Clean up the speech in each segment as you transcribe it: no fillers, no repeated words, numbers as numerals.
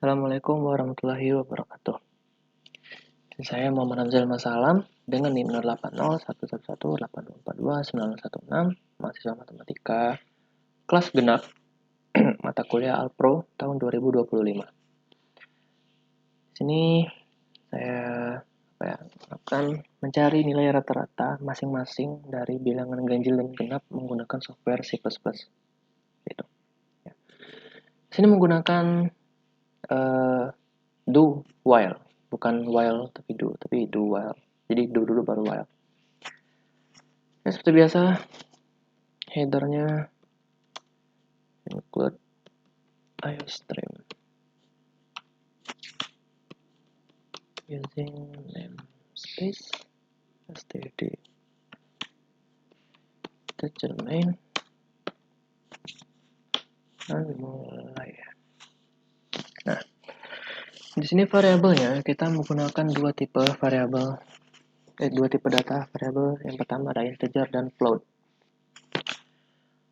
Assalamualaikum warahmatullahi wabarakatuh. Saya Muhammad Hamzal Masalam dengan NIM 080111829016, mahasiswa matematika kelas genap mata kuliah Alpro tahun 2025. Di sini saya akan mencari nilai rata-rata masing-masing dari bilangan ganjil dan genap menggunakan software C++. Gitu. Ya. Di sini menggunakan do while. Bukan while tapi do while. Jadi do dulu baru while. Ya, seperti biasa, headernya include iostream using namespace std teacher main dan mulai. Nah, di sini variabelnya kita menggunakan dua tipe data variabel. Yang pertama ada integer dan float.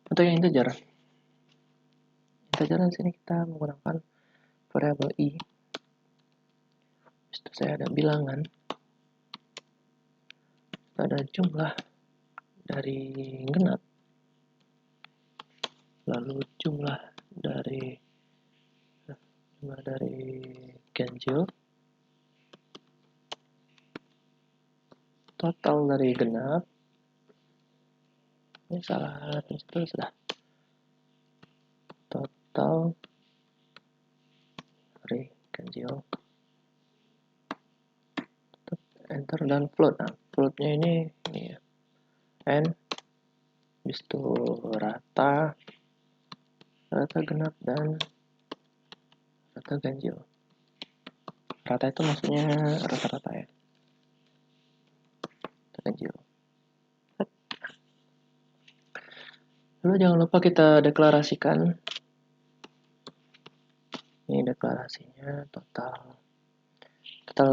Untuk yang integer di sini kita menggunakan variabel i. Itu saya ada bilangan, ada jumlah dari genap, lalu jumlah dari ganjil, total dari genap. Ini salah itu sudah. Total dari ganjil, enter dan float. Nah, floatnya ini ya. N habis itu rata genap dan rata ganjil. Rata itu maksudnya rata-rata ya. Rata ganjil. Lalu jangan lupa kita deklarasikan. Ini deklarasinya total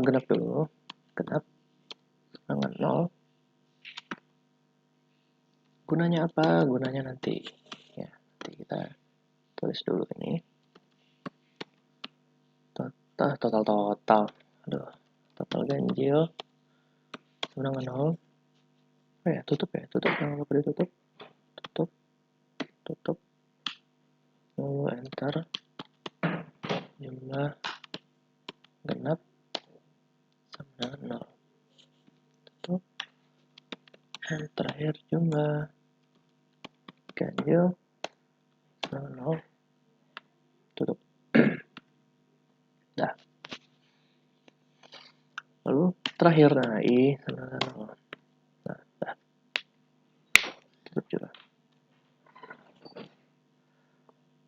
genap dulu. Genap dengan 0. Gunanya apa? Gunanya nanti ya, nanti kita tulis dulu ini. Total. Total ganjil sama dengan 0. Oh ya, tutup. Jangan lupa ditutup. Tutup. Lalu enter. Jumlah genap sama dengan 0. Tutup. Dan terakhir jumlah ganjil sama 0. Tutup. Dah. Lalu terakhir i sama dengan 0. Nah, dah. Tutup juga.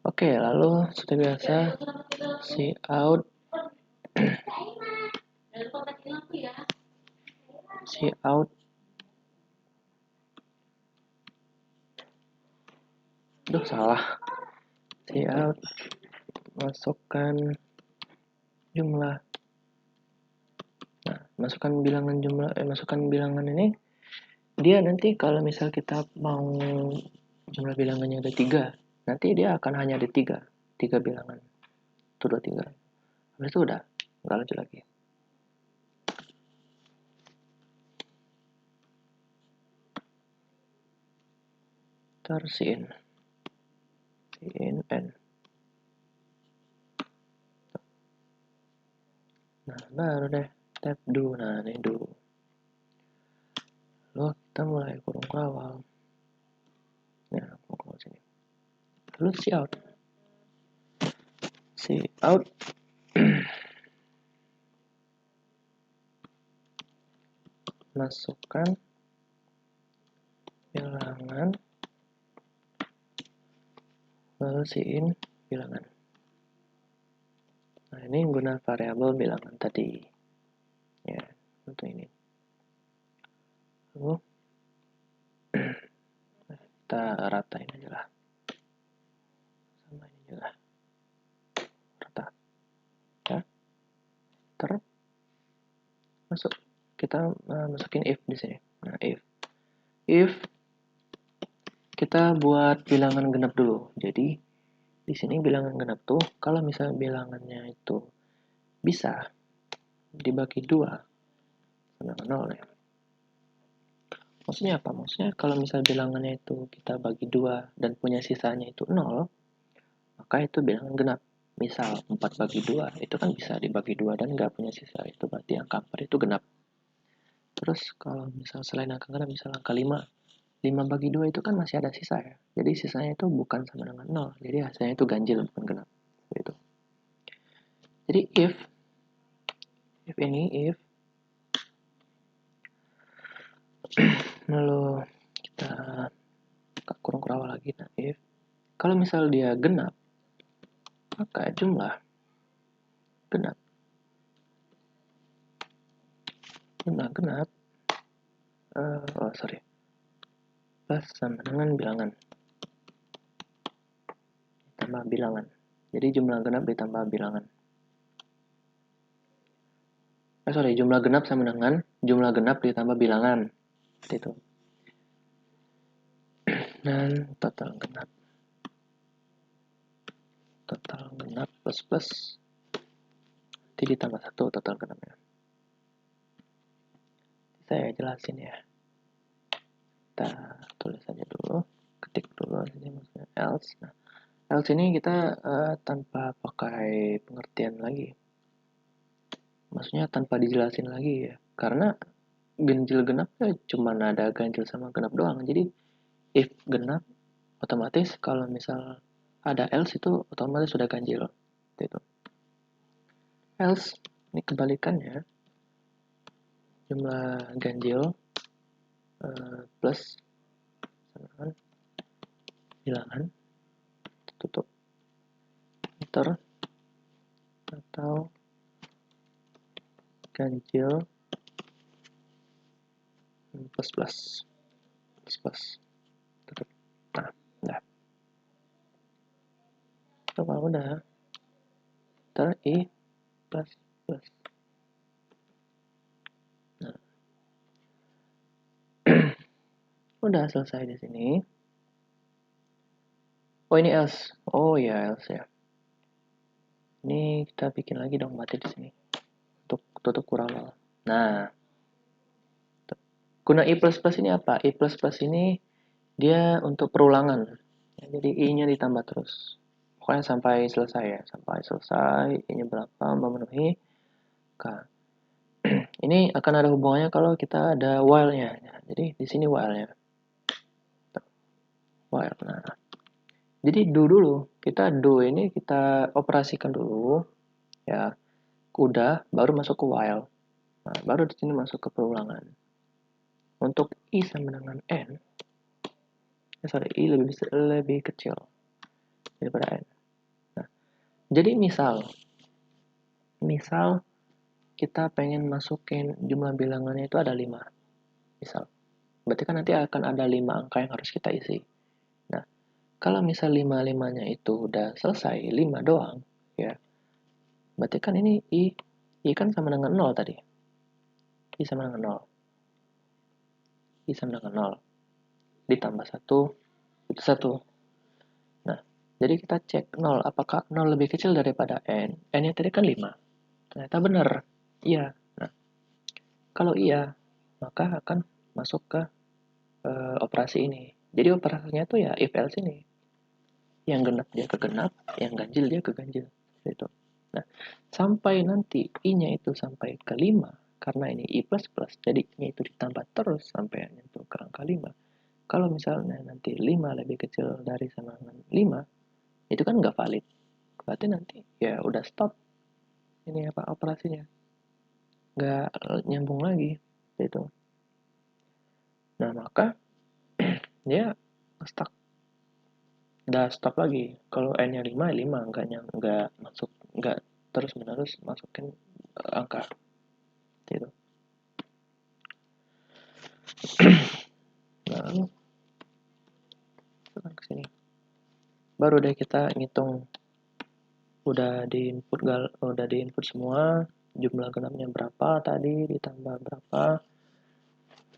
Oke, lalu seperti biasa cout salah. Cout masukkan jumlah. Nah, masukkan bilangan ini. Dia nanti kalau misal kita mau jumlah bilangannya ada 3, nanti dia akan hanya ada 3 bilangan. Itu 2, 3. Habis itu udah, nggak lanjut lagi. Sin n. Nah, baru deh tab do. Nah, ini do. Lalu kita mulai kurung ke awal. Ya, kurung ke sini. Lalu cout. Masukkan bilangan, lalu in bilangan. Nah, ini guna variabel bilangan tadi. Ya, untuk ini. Lalu kita ratain aja lah. Sama ini juga. Rata. Ya. Masuk. Kita masukin if di sini. Nah, if kita buat bilangan genap dulu. Jadi di sini bilangan genap tuh kalau misalnya bilangannya itu bisa dibagi 2 sama dengan 0 ya. Maksudnya apa? Maksudnya kalau misal bilangannya itu kita bagi 2 dan punya sisanya itu 0, maka itu bilangan genap. Misal 4 bagi 2, itu kan bisa dibagi 2 dan nggak punya sisa. Itu berarti angka 4 itu genap. Terus kalau misal selain angka genap, misal angka 5, 5 bagi 2 itu kan masih ada sisa ya. Jadi sisanya itu bukan sama dengan 0. Jadi hasilnya itu ganjil, bukan genap. Gitu. Jadi if lalu kita kurung kerawa lagi. Nah, if kalau misal dia genap, maka jumlah genap plus sama dengan bilangan ditambah bilangan. Jadi jumlah genap ditambah bilangan. Jumlah genap sama dengan jumlah genap ditambah bilangan. Itu. Dan total genap plus nanti ditambah 1 total genapnya. Saya jelasin ya. Kita tulis aja dulu, ketik dulu ini maksudnya else. Nah, else ini kita tanpa pakai pengertian lagi. Maksudnya tanpa dijelasin lagi ya. Karena ganjil genapnya cuma ada ganjil sama genap doang. Jadi if genap otomatis kalau misal ada else itu otomatis sudah ganjil. Gitu. Else ini kebalikannya, jumlah ganjil plus sama bilangan, tutup, enter, atau ganjil plus tutup. Nah, udah. Itu kalau udah, enter i plus. Nah, udah selesai di sini. Oh ini else. Oh ya else ya. Ini kita bikin lagi dong berarti di sini untuk tutup kurawal. Nah, guna i plus plus ini apa? I plus plus ini dia untuk perulangan. Ya, jadi i-nya ditambah terus. Pokoknya sampai selesai ya. Sampai selesai, i-nya berapa memenuhi. Nah, ini akan ada hubungannya kalau kita ada while-nya. Nah, jadi di sini while-nya. While. Nah, jadi do dulu. Kita do ini kita operasikan dulu. Ya, udah baru masuk ke while. Nah, baru di sini masuk ke perulangan. Untuk i sama dengan n, i lebih kecil daripada n. Nah, jadi misal kita pengen masukin jumlah bilangannya itu ada 5. Misal. Berarti kan nanti akan ada 5 angka yang harus kita isi. Nah, kalau misal 5-5-nya itu udah selesai, 5 doang, ya. Berarti kan ini i kan sama dengan 0 tadi. I sama dengan 0. I sama dengan 0. Ditambah 1, itu 1. Nah, jadi kita cek 0. Apakah 0 lebih kecil daripada n? N-nya tadi kan 5. Ternyata benar. Iya. Nah, kalau iya, maka akan masuk ke operasi ini. Jadi operasinya tuh ya if else ini. Yang genap dia ke genap, yang ganjil dia ke ganjil. Gitu. Nah, sampai nanti i-nya itu sampai ke 5, karena ini i plus plus, jadi i-nya itu ditambah terus sampai itu ke angka 5. Kalau misalnya nanti 5 lebih kecil dari sama dengan 5, itu kan nggak valid. Berarti nanti ya udah stop ini apa operasinya. Nggak nyambung lagi. Gitu. Nah, maka dia stuck. Udah stop lagi. Kalau n-nya 5, 5 nggak masuk, nggak terus-menerus masukin angka. Gitu. Lalu ke sini. Baru deh kita ngitung udah di input semua, jumlah genapnya berapa tadi ditambah berapa.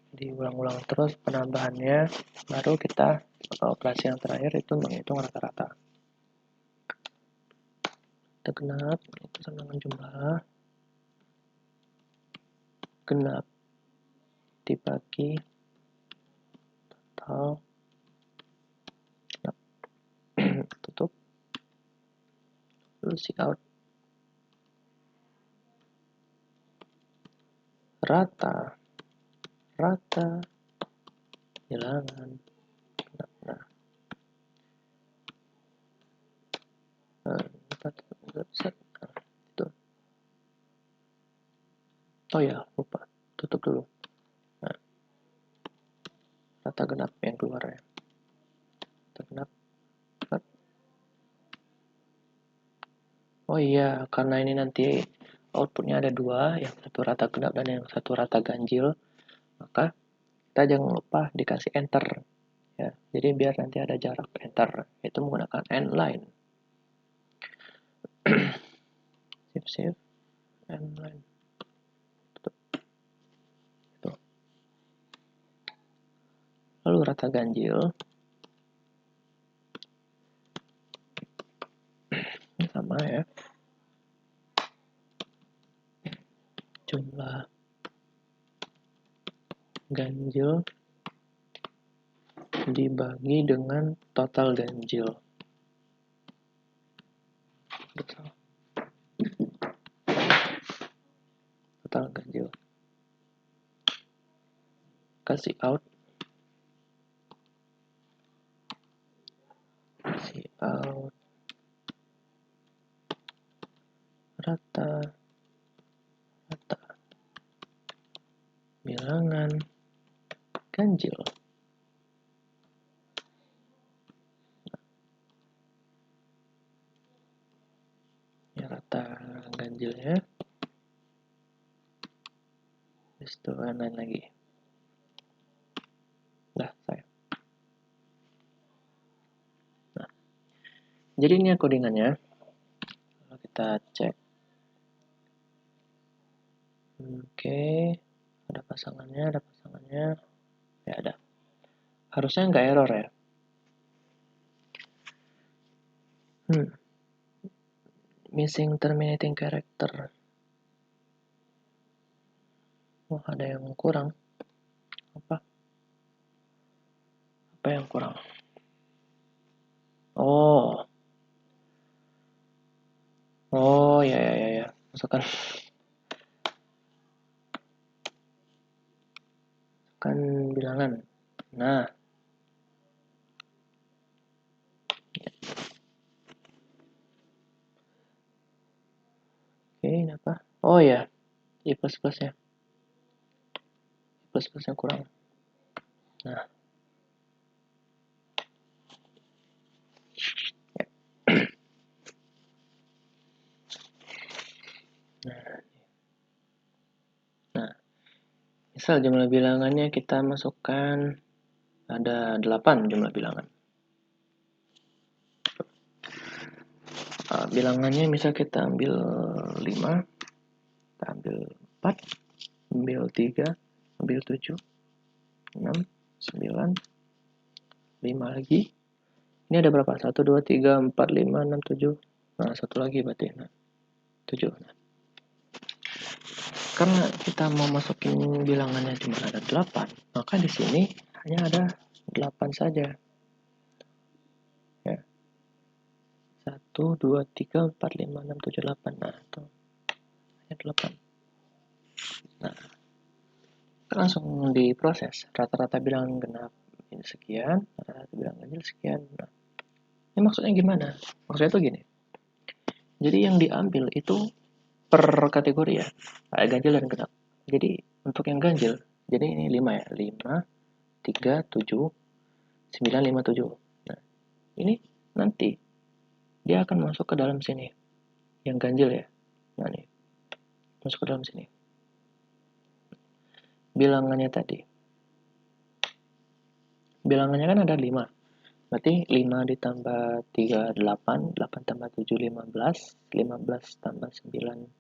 Diulang-ulang terus penambahannya, baru kita operasi yang terakhir itu menghitung rata-rata. rata genap itu sama dengan jumlah genap dibagi total genap. Tutup, lalu out. Rata bilangan genap. Nah, itu. Oh ya, lupa tutup dulu. Nah, rata genap yang keluar ya. Rata genap. Oh iya, karena ini nanti outputnya ada dua, yang satu rata genap dan yang satu rata ganjil, maka kita jangan lupa dikasih enter ya. Jadi biar nanti ada jarak enter, itu menggunakan end line. Save end line. Tuh. Lalu rata ganjil ini sama ya, jumlah ganjil dibagi dengan total ganjil. Betul. Total ganjil. Kasih out. Kasih out. Rata bilangan ganjil. Ya, rata ganjilnya. Habis itu lain lagi. Nah, saya. Nah, jadi ini codingannya. Kalau kita cek. Oke, ada pasangannya. Ya ada. Harusnya nggak error ya. Missing terminating character. Wah, ada yang kurang. Apa yang kurang? Oh ya. Masukkan bilangan. Nah. Oke, ini apa? Oh ya, I plus-plusnya. Plus-plusnya kurang. Nah. Nah, misal jumlah bilangannya kita masukkan ada 8 jumlah bilangan. Bilangannya misal kita ambil 5, kita ambil 4, ambil 3, ambil 7, 6, 9, 5 lagi. Ini ada berapa? 1, 2, 3, 4, 5, 6, 7. Nah, satu lagi berarti. Nah, 7. Nah. Karena kita mau masukin bilangannya cuma ada 8, maka di sini hanya ada 8 saja. Ya. 1, 2, 3, 4, 5, 6, 7, 8. Nah, itu hanya 8. Nah, langsung diproses. Rata-rata bilangan genap ini sekian, rata-rata bilangan ganjil sekian. Nah, ini maksudnya gimana? Maksudnya tuh gini. Jadi yang diambil itu per kategori ya, ganjil dan genap. Jadi untuk yang ganjil, jadi ini 5 ya, 5, 3, 7, 9, 5, 7. Nah, ini nanti dia akan masuk ke dalam sini. Yang ganjil ya. Nah, nih. Masuk ke dalam sini. Bilangannya tadi. Bilangannya kan ada 5. Berarti 5 ditambah 3, 8. 8 tambah 7, 15. 15 tambah 9.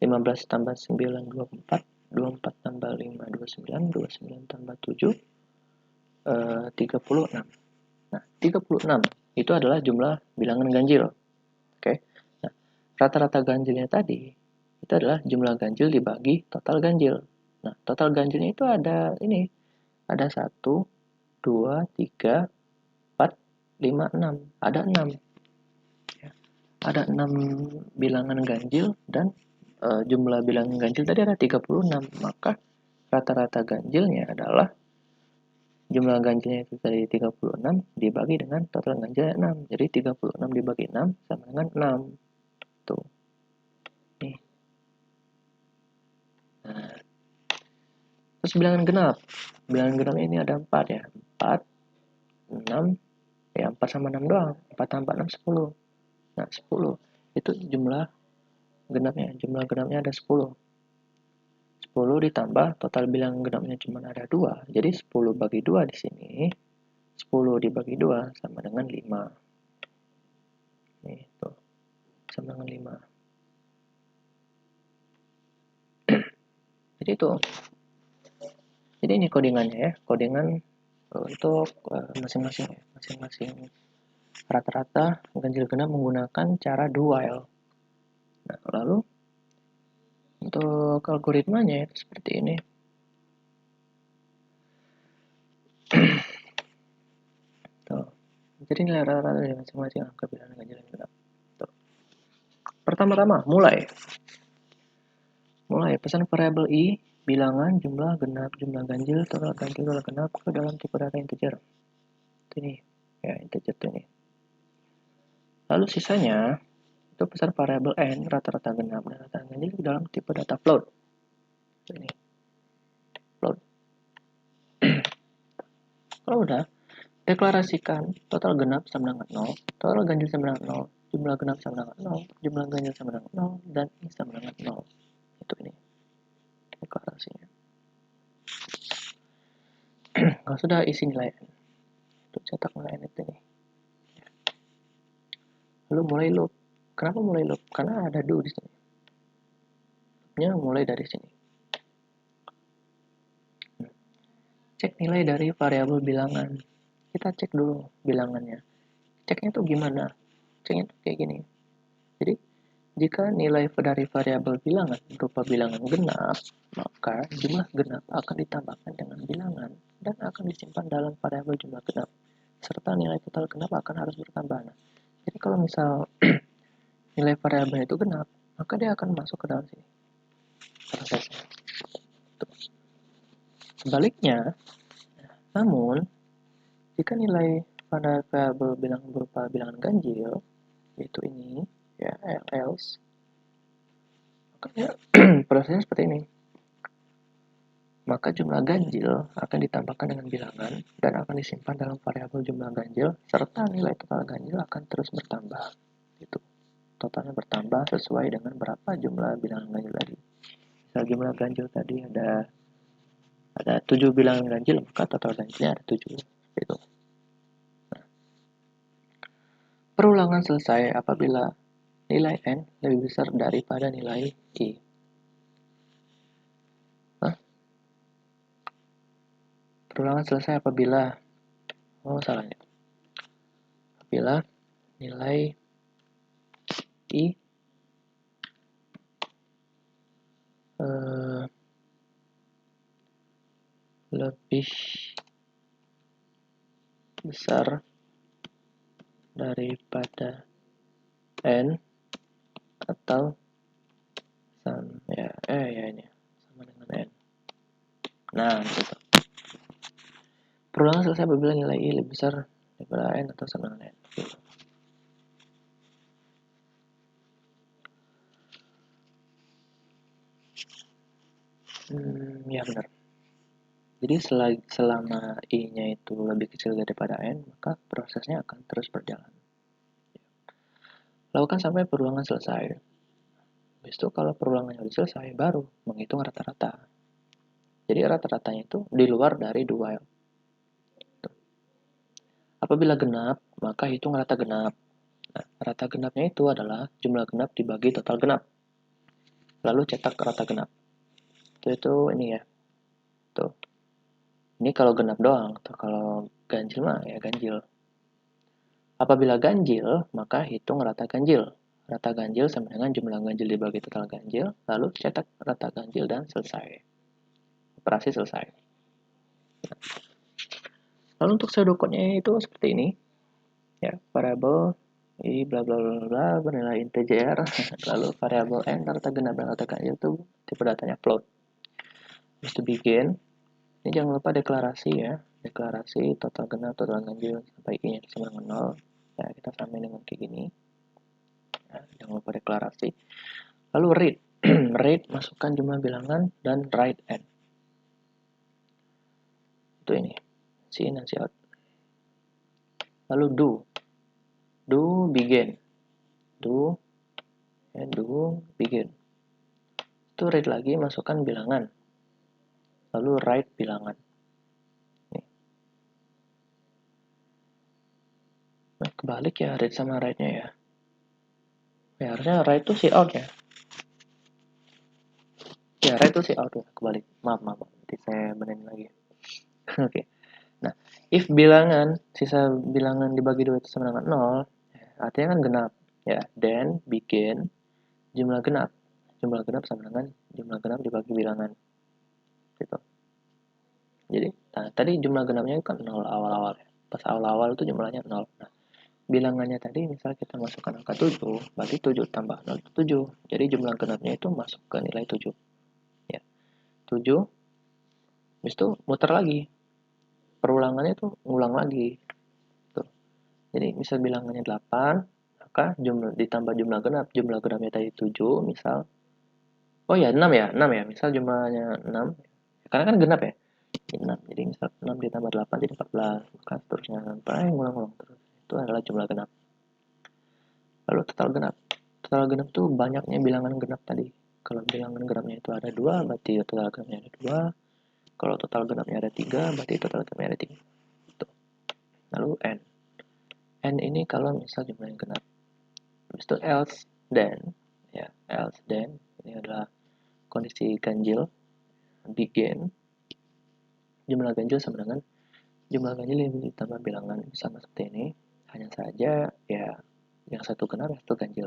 15 tambah 9, 24. 24 tambah 5, 29. 29 tambah 7, 36. Nah, 36 itu adalah jumlah bilangan ganjil. Oke. Nah, rata-rata ganjilnya tadi itu adalah jumlah ganjil dibagi total ganjil. Nah, total ganjilnya itu ada ini, ada 1, 2, 3, 4, 5, 6. Ada 6. Ya. Ada 6 bilangan ganjil dan jumlah bilangan ganjil tadi ada 36. Maka rata-rata ganjilnya adalah jumlah ganjilnya itu tadi 36 dibagi dengan total ganjilnya 6. Jadi 36 dibagi 6 sama dengan 6. Tuh. Nih. Nah, terus bilangan genap. Bilangan genap ini ada 4 ya. 4, 6, ya 4 sama 6 doang. 4 tambah 6, 10. Nah, 10 itu jumlah genapnya. Jumlah genapnya ada 10. 10 ditambah total bilangan genapnya cuma ada 2. Jadi 10 bagi 2 di sini. 10 dibagi 2 sama dengan 5. Nih, tuh. Sama dengan 5. Jadi itu. Jadi ini codingannya ya. Codingan untuk masing-masing ya. Masing-masing rata-rata ganjil genap menggunakan cara do while. Nah, lalu untuk algoritmanya itu seperti ini. Tuh. Jadi nilai rata-rata dari masing-masing angka bilangan ganjil genap. Tuh. Pertama-tama mulai pesan variabel i bilangan jumlah genap jumlah ganjil total genap ke dalam tipe data integer. Ini ya integer ini. Lalu sisanya itu pesan variabel n rata-rata genap dan rata ganjil ke dalam tipe data float. Ini float. Kalau udah deklarasikan total genap sama dengan 0, total ganjil sama dengan 0, jumlah genap sama dengan 0, jumlah ganjil sama dengan 0, dan i sama dengan 0. Itu ini deklarasinya. Kalau sudah isi nilai n, untuk cetak nilai n itu nih. Lalu mulai loop. Kenapa mulai loop? Karena ada do di sini. Loopnya mulai dari sini. Cek nilai dari variabel bilangan. Kita cek dulu bilangannya. Ceknya tuh gimana? Ceknya tuh kayak gini. Jadi, jika nilai dari variabel bilangan berupa bilangan genap, maka jumlah genap akan ditambahkan dengan bilangan dan akan disimpan dalam variabel jumlah genap, serta nilai total genap akan harus bertambah. Nah, jadi kalau misal nilai variabel itu genap, maka dia akan masuk ke dalam sini prosesnya. Sebaliknya, namun jika nilai pada variabel bilangan berupa bilangan ganjil, yaitu ini, ya else, maka ya, prosesnya seperti ini. Maka jumlah ganjil akan ditambahkan dengan bilangan dan akan disimpan dalam variabel jumlah ganjil, serta nilai total ganjil akan terus bertambah. Itu totalnya bertambah sesuai dengan berapa jumlah bilangan ganjil tadi. Misal jumlah ganjil tadi ada 7 bilangan ganjil, maka total ganjilnya ada 7. Itu. Nah, perulangan selesai apabila nilai n lebih besar daripada nilai i. Perulangan selesai apabila apabila nilai i lebih besar daripada n atau sama ini sama dengan n. Nah, gitu. Perulangan selesai apabila nilai i lebih besar daripada n atau sama dengan n. Gitu. Ya benar. Jadi selama i-nya itu lebih kecil daripada n, maka prosesnya akan terus berjalan. Lakukan sampai perulangan selesai. Habis itu kalau perulangannya sudah selesai, baru menghitung rata-rata. Jadi rata-ratanya itu di luar dari do while. Apabila genap, maka hitung rata genap. Nah, rata genapnya itu adalah jumlah genap dibagi total genap. Lalu cetak rata genap. Itu ini ya. Tuh. Ini kalau genap doang. Tuh, kalau ganjil mah ya ganjil. Apabila ganjil, maka hitung rata ganjil. rata ganjil sama dengan jumlah ganjil dibagi total ganjil, lalu cetak rata ganjil dan selesai. Operasi selesai. Lalu untuk pseudocode-nya itu seperti ini. Ya, variabel i bla bla bla bla bernilai integer, lalu variabel n rata genap dan rata ganjil itu tipe datanya float. Habis itu begin. Ini jangan lupa deklarasi ya, deklarasi total genap, total ganjil sampai i-nya sama dengan 0. Ya, kita samain dengan kayak gini. Ya, jangan lupa deklarasi. Lalu read. Read masukkan jumlah bilangan dan write n. Itu ini. Si in dan si out. Lalu do. Do begin. Do begin. Itu read lagi masukkan bilangan. Lalu write bilangan. Nih. Nah, kebalik ya read sama write-nya ya. Ya harusnya write itu si out ya. Ya write itu si out ya, kebalik. Maaf. Nanti saya benerin lagi. Oke. Nah, if bilangan, sisa bilangan dibagi 2 itu sama dengan 0, artinya kan genap. Ya, then bikin jumlah genap. Jumlah genap sama dengan jumlah genap dibagi bilangan. Gitu. Jadi, nah, tadi jumlah genapnya kan 0 awal-awal ya. Pas awal-awal itu jumlahnya 0. Nah, bilangannya tadi misal kita masukkan angka 7, berarti 7 tambah 0 itu 7. Jadi jumlah genapnya itu masuk ke nilai 7. Ya. 7, habis itu muter lagi. Perulangannya itu ngulang lagi. Tuh. Jadi misal bilangannya 8, maka ditambah jumlah genapnya tadi 7, misal. Oh ya, 6 ya, misal jumlahnya 6. Karena kan genap ya. 6. Jadi misal 6 ditambah 8 jadi 14, maka seterusnya sampai ngulang-ngulang terus. Itu adalah jumlah genap. Lalu total genap. Total genap itu banyaknya bilangan genap tadi. Kalau bilangan genapnya itu ada 2, berarti total genapnya ada 2. Kalau total genapnya ada 3, berarti total genapnya ada 3. Lalu n. N ini kalau misal jumlahnya genap. Habis itu else then. Ya, else then. Ini adalah kondisi ganjil. Begin. Jumlah ganjil sama dengan jumlah ganjil yang ditambah bilangan sama seperti ini. Hanya saja ya yang satu genap, yang satu ganjil.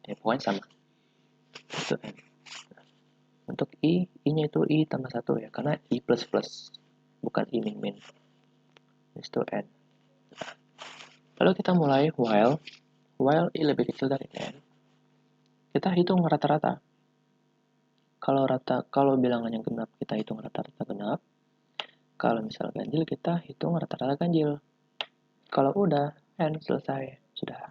Ya, pokoknya sama. Itu n. Untuk i-nya itu i tambah 1 ya, karena i plus plus, bukan i min min. Itu n. Lalu kita mulai while i lebih kecil dari n. Kita hitung rata-rata. Kalau bilangan yang genap kita hitung rata-rata genap. Kalau misal ganjil kita hitung rata-rata ganjil. Kalau udah n selesai, sudah.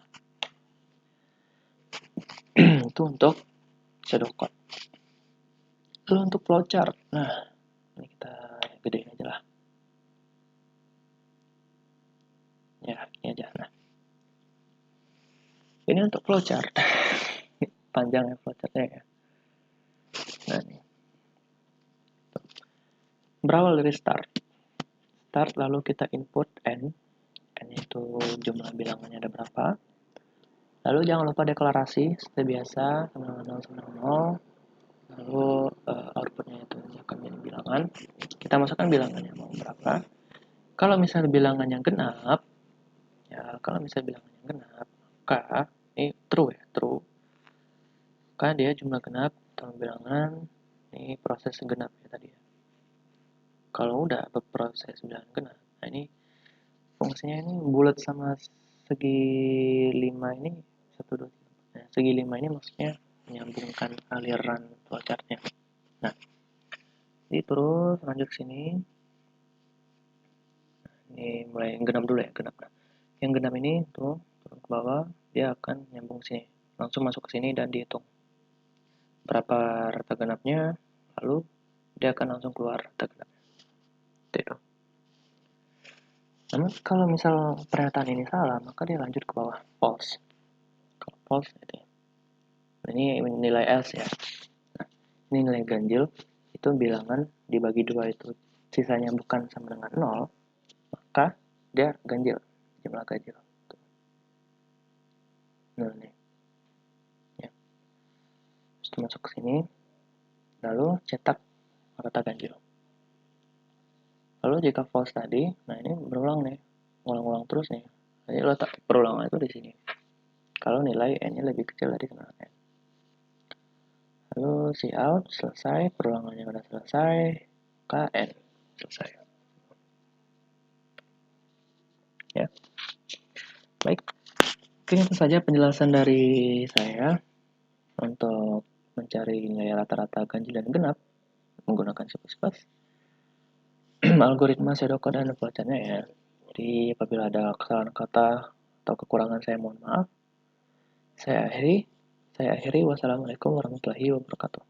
Itu untuk pseudocode. Lalu untuk flowchart, nah ini kita gedein aja lah. Ya, ini aja. Nah, ini untuk flowchart. Panjang ya flowchartnya ya. Nah, ini. Berawal dari start, lalu kita input n itu jumlah bilangannya ada berapa. Lalu jangan lupa deklarasi seperti biasa, sama 0 sama 0. Lalu outputnya itu akan menjadi bilangan. Kita masukkan bilangannya mau berapa. Kalau misalnya bilangannya genap, maka ini true ya, true. Maka dia jumlah genap atau bilangan, ini proses genap ya tadi ya. Kalau udah berproses bilangan genap, nah ini fungsinya ini bulat sama segi 5 ini 1, 2, 3. Nah, segi 5 ini maksudnya menyambungkan aliran flowchartnya. Nah, jadi terus lanjut ke sini. Ini mulai genap dulu ya, genap. Nah, yang genap ini tuh turun ke bawah, dia akan nyambung sini. Langsung masuk ke sini dan dihitung berapa rata genapnya, lalu dia akan langsung keluar rata genapnya. Itu. Namun kalau misal pernyataan ini salah, maka dia lanjut ke bawah, false. Kalau false itu ya. Ini nilai else ya. Nah, ini nilai ganjil, itu bilangan dibagi 2 itu sisanya bukan sama dengan 0, maka dia ganjil, jumlah ganjil. Nah, nih. Ya. Terus masuk ke sini, lalu cetak rata ganjil. Lalu jika false tadi, nah ini berulang nih, ulang-ulang terus nih. Jadi letak perulangan itu di sini. kalau nilai n-nya lebih kecil dari kenalan n. Lalu cout selesai, perulangannya sudah selesai, maka n selesai. Ya, baik. Mungkin itu saja penjelasan dari saya untuk mencari nilai rata-rata ganjil dan genap menggunakan C++. Algoritma pseudocode dan pelajarannya ya. Jadi apabila ada kesalahan kata atau kekurangan saya mohon maaf. Saya akhiri. Wassalamualaikum warahmatullahi wabarakatuh.